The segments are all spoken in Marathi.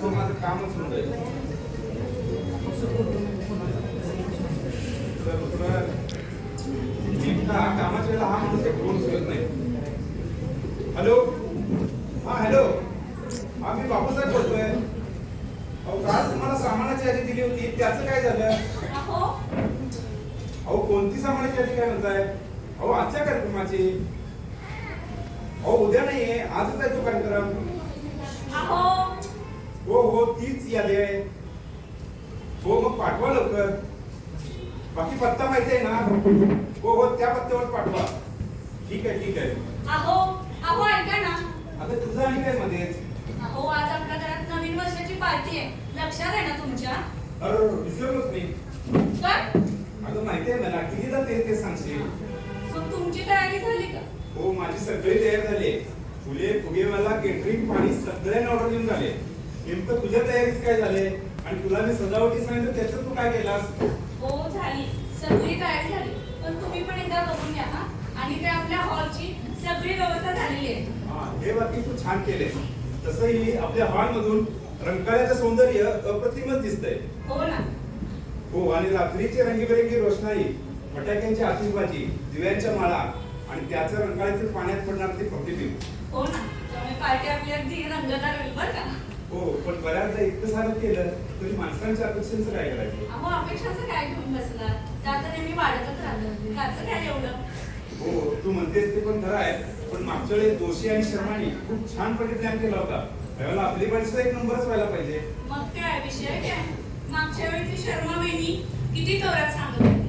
तर माझं कामच होऊन जाईल. कामाच्या वेळेला हा माणूस एक फोन उचलत नाही. हॅलो, हा हॅलो, हा मी बापूसाहेब बोलतोय. अहो काल तुम्हाला सामानाची यादी दिली होती, त्याचं काय झालं? अहो कोणती सामानाची यादी काय म्हणताय? अहो आजच्या कार्यक्रमाची. अहो उद्या नाहीये, आजच आहे तो कार्यक्रम. हो हो तीच यादी आहे. हो मग पाठवा लवकर. बाकी पत्ता माहिती आहे ना? हो हो त्या पत्त्यावर पाठवा. ठीक आहे ठीक आहे. अहो ऐका ना. अगं तुझं आणि काय मध्येच? अहो आज आपल्या घरात नवीन वर्षाची पार्टी आहे, लक्षात आहे ना तुमच्या? अरे विसरलोच मी. काय? अगं माहिती आहे मला, कितीदा ते सांगशील. मग तुमची तयारी झाली का? हो माझी सगळी तयार झाली. फुले फुगे मला केटरिंग पाणी सगळ्यांना ऑर्डर देऊन झाले. नेमकं तुझ्या तयारीच काय झाले? आणि तुला मी सजावटी सांगितलं त्याचं तू काय केलास? हो झाली, सगळी तयारी झाली. पण तुम्ही पण एकदा बघून घ्या हा. आणि ते आपल्या हॉलची सगळी व्यवस्था झालेली आहे. हे बाकी तू छान केले. तसंही आपल्या हॉल मधून रंकाळ्याचं सौंदर्य अप्रतिमच दिसतंय. हो ना. हो आणि रात्रीची रंगीबेरंगी रोषणाई, फटाक्यांची आतिषबाजी, दिव्यांच्या माळा आणि त्याचं रंकाळ्यातील पाण्यात पडणार ते प्रतिबिंब. हो ना, त्यामुळे पार्टी आपली अगदी रंगतदार होईल बरं का. हो पण बऱ्याचदा इतकं सारं केलं तरी माणसांच्या अपेक्षांचं काय करायचं? अहो अपेक्षांचं काय घेऊन बसला? त्या तर नेहमी वाढतच राहतं. त्याचं काय एवढं? हो तू म्हणतेस ते पण खरं आहे. पण मागच्या वेळेस दोषी आणि शर्मानी खूप छानपणे प्लॅन केला होता. त्यावेळेला आपली पण एक नंबरच व्हायला पाहिजे. मग काय विषय काय? मागच्या वेळी ती शर्मा वहिनी किती तोरात सांगत होती.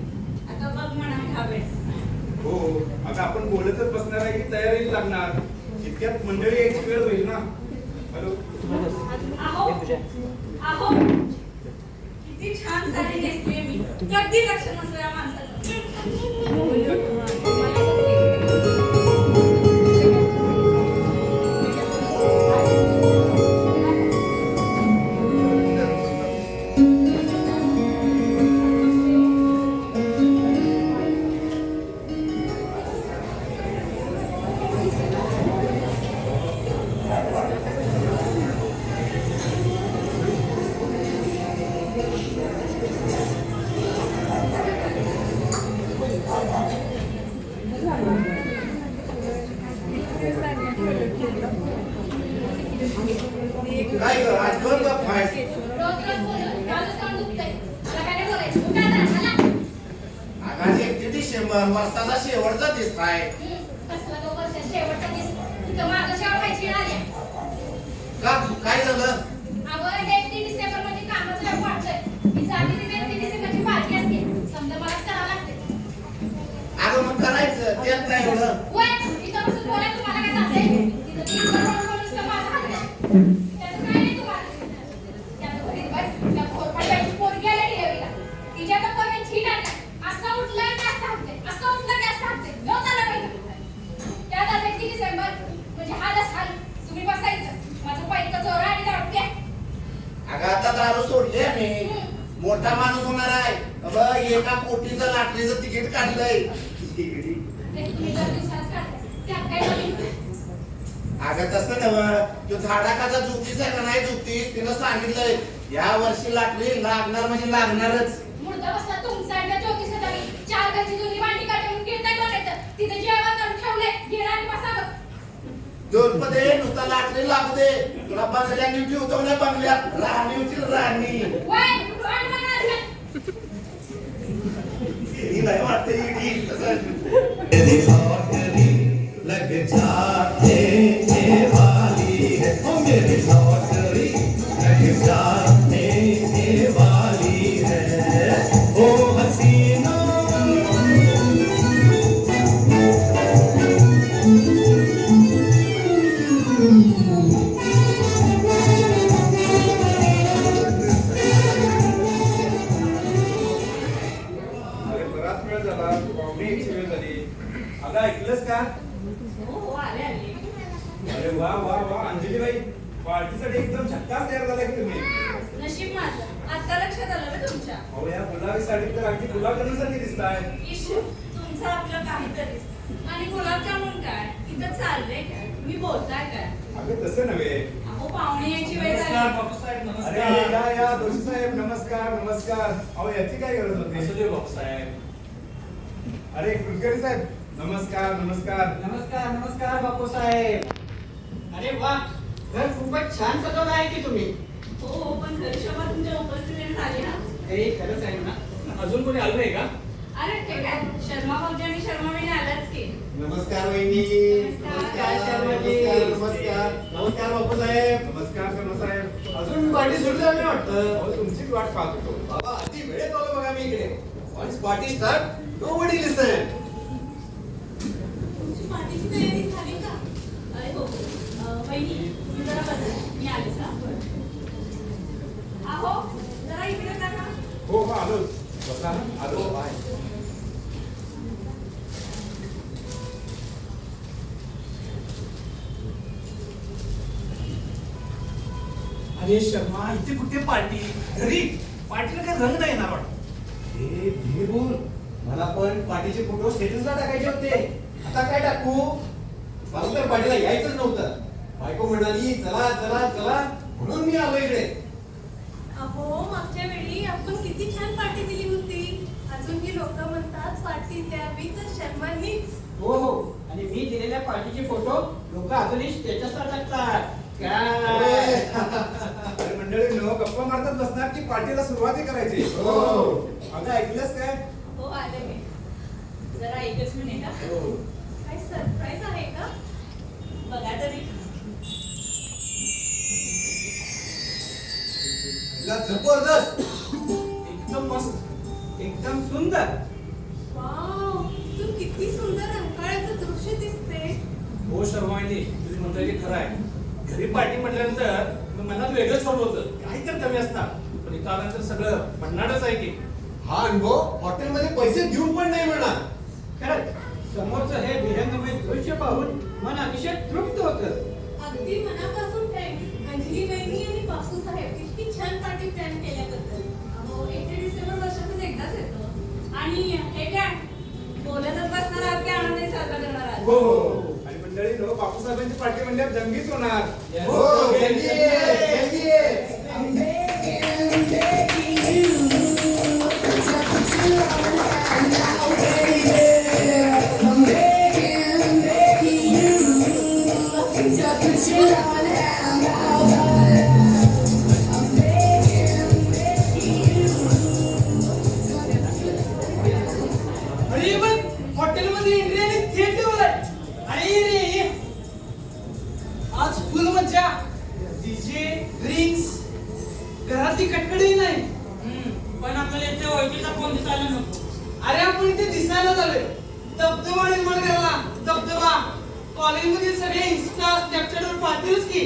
आता बघ म्हणा ह्या वेळेस. हो आता आपण बोलतच बसणार आहे की तयारी लागणार. इतक्यात मंडळी यायची वेळ होईल ना. हॅलो अहो किती छान साडी नेसली मी. कधी लक्ष नसतं या माणसाचं. काय ग आज बंद फाय आज 31 डिसेंबर वर्षाचा शेवटचा दिवस आहे. का काय झालं? अगं मग करायचं त्यात काय एवढं? अगं आता दारू सोडली मी. मोठा माणूस होणार आहे. बघ 1 कोटीचं लॉटरीचं तिकीट काढलंय. अगं तसं नव्ह, तो झाडाखाचा जुतीस आहे का नाही जुतीस तिनं सांगितलंय या वर्षी लॉटरी लागणार म्हणजे लागणारच. दोन पदे नुसता लॉटरी लागू दे. तुला बंगल्याने ठेवतो ना बंगल्यात राहणी होती राहणी. ही नाही वाटते इडी तसं. लग जाते ये वाली है ओ मेरी लॉटरी लग जाते ये वाली है ओ हसीना. अरे बराच वेळ झाला, पाहुणे यायची वेळ झाली. अगं ऐकलंस का? हो आले आले. अरे वा वा वा अंजलीबाई, पार्टीसाठी एकदम झक्कास तयार झाला की तुम्ही. नशीब माझं, आता लक्षात आलं ना तुमच्या. अहो या गुलाबी साडीत तर अगदी गुलाबजामुनसारखी दिसताय. इशू तुमचं आपलं काहीतरीच. आणि गुलाबजामुन काय इथं चाललंय काय? तुम्ही बोलताय काय अगं तसं नव्हे. अहो पाहुणे यायची वेळ नमस्कार झाली बापूसाहेब, अरे नमस्कार. या दोषी साहेब नमस्कार नमस्कार. अहो याची काय गरज असू होती? दे बापूसाहेब. अरे कुलकर्णी साहेब नमस्कार नमस्कार. नमस्कार नमस्कार बापू साहेब. अरे वा, घर खूपच छान सजवलं आहे की तुम्ही. हो पण दर्शवा तुमच्या उपस्थितीने झाली ना. अरे खरंच आहे ना. अजून कोणी आलं नाही का? अरे ठीक आहे शर्मा भाऊजी आणि शर्मा वहिनी आल्याच की. नमस्कार वहिनी. नमस्कार, शर्माजी. नमस्कार नमस्कार बापूसाहेब. नमस्कार शर्मा साहेब. अजून पार्टी सुरू झाली नाही वाटतं. अहो तुमचीच वाट पाहत होतो. बाबा अति वेळेत आलो बघा मी इकडे. Once party start, nobody listen. तुमची पार्टीची तयारी झाली का? अरे हो वहिनी तुम्ही जरा बसा मी आलेच ना. अहो जरा इकडे जा ना. हो हो आलोच. बसा आलो. बाय. अरे शर्मा इथे कुठे पार्टी? घरी पार्टीला काय रंग नाही येणार वाटतं. ए, धीर बोल. मला पण पार्टीचे फोटो स्टेटसला टाकायचे होते. आता काय टाकू? मला तर पार्टीला यायचंच नव्हतं. बायको म्हणाली चला चला चला म्हणून मी आलो इकडे. अहो मागच्या वेळी आपण किती छान पार्टी दिली होती. अजूनही लोक म्हणतात पार्टी द्यावी तर शर्मांनीच. हो हो, आणि मी दिलेल्या पार्टीचे फोटो लोक अजूनही स्टेटसला टाकतात. काय अरे मंडळी न गप्पा मारतात बसणार की पार्टीला सुरुवाती करायची. हो. अगं ऐकलंस काय? हो आले मी. जरा एकच मिनिट हा. काय सरप्राईज आहे का? बघा तरी. तिला जबरदस्त. एकदम मस्त, एकदम सुंदर. वाव, तू किती सुंदर रंकाळ्याचं दृश्य दिसते. हो शर्माईनी तुम्ही म्हणताय ते खरं आहे. घरी पार्टी म्हटल्यानंतर मग मनात वेगळंच होत होतं. काही तर कमी असणार, पण इथं आल्यानंतर सगळं भन्नाटच आहे की. हा अनुभव हॉटेलमध्ये पैसे देऊन पण नाही मिळणार. खरंच समोरचं हे विहंगमय दृश्य पाहून मन अतिशय तृप्त होतं. अगदी मनापासून थँक्स अंजली वहिनी आणि बापू साहेब इतकी छान पार्टी प्लॅन केल्याबद्दल. अहो 1 डिसेंबर वर्षातून एकदाच येतो. आणि हे काय बोलतच बसणार आहात की आनंदाने साजरा करणार आहात? हो हो. आणि मंडळी नो बापूसाहेबांची पार्टी म्हणल्यावर जंगीच होणार. हो, जल्दी ये, जल्दी ये. अरे पण हॉटेलमध्ये एंट्री आणि थिएटर. अरे रे, आज फुल मज्जा. डीजे, ड्रिंक्स, घरातली कटकडी नाही. पण आपल्याला इथे ओळखीचा फोन दिसायला नको. अरे आपण इथे दिसायला झालोय. दबदबा निर्माण करायला. दबदबा. कॉलेजमधील सगळे इन्स्टा स्नॅपचॅटवर पाहतीलच की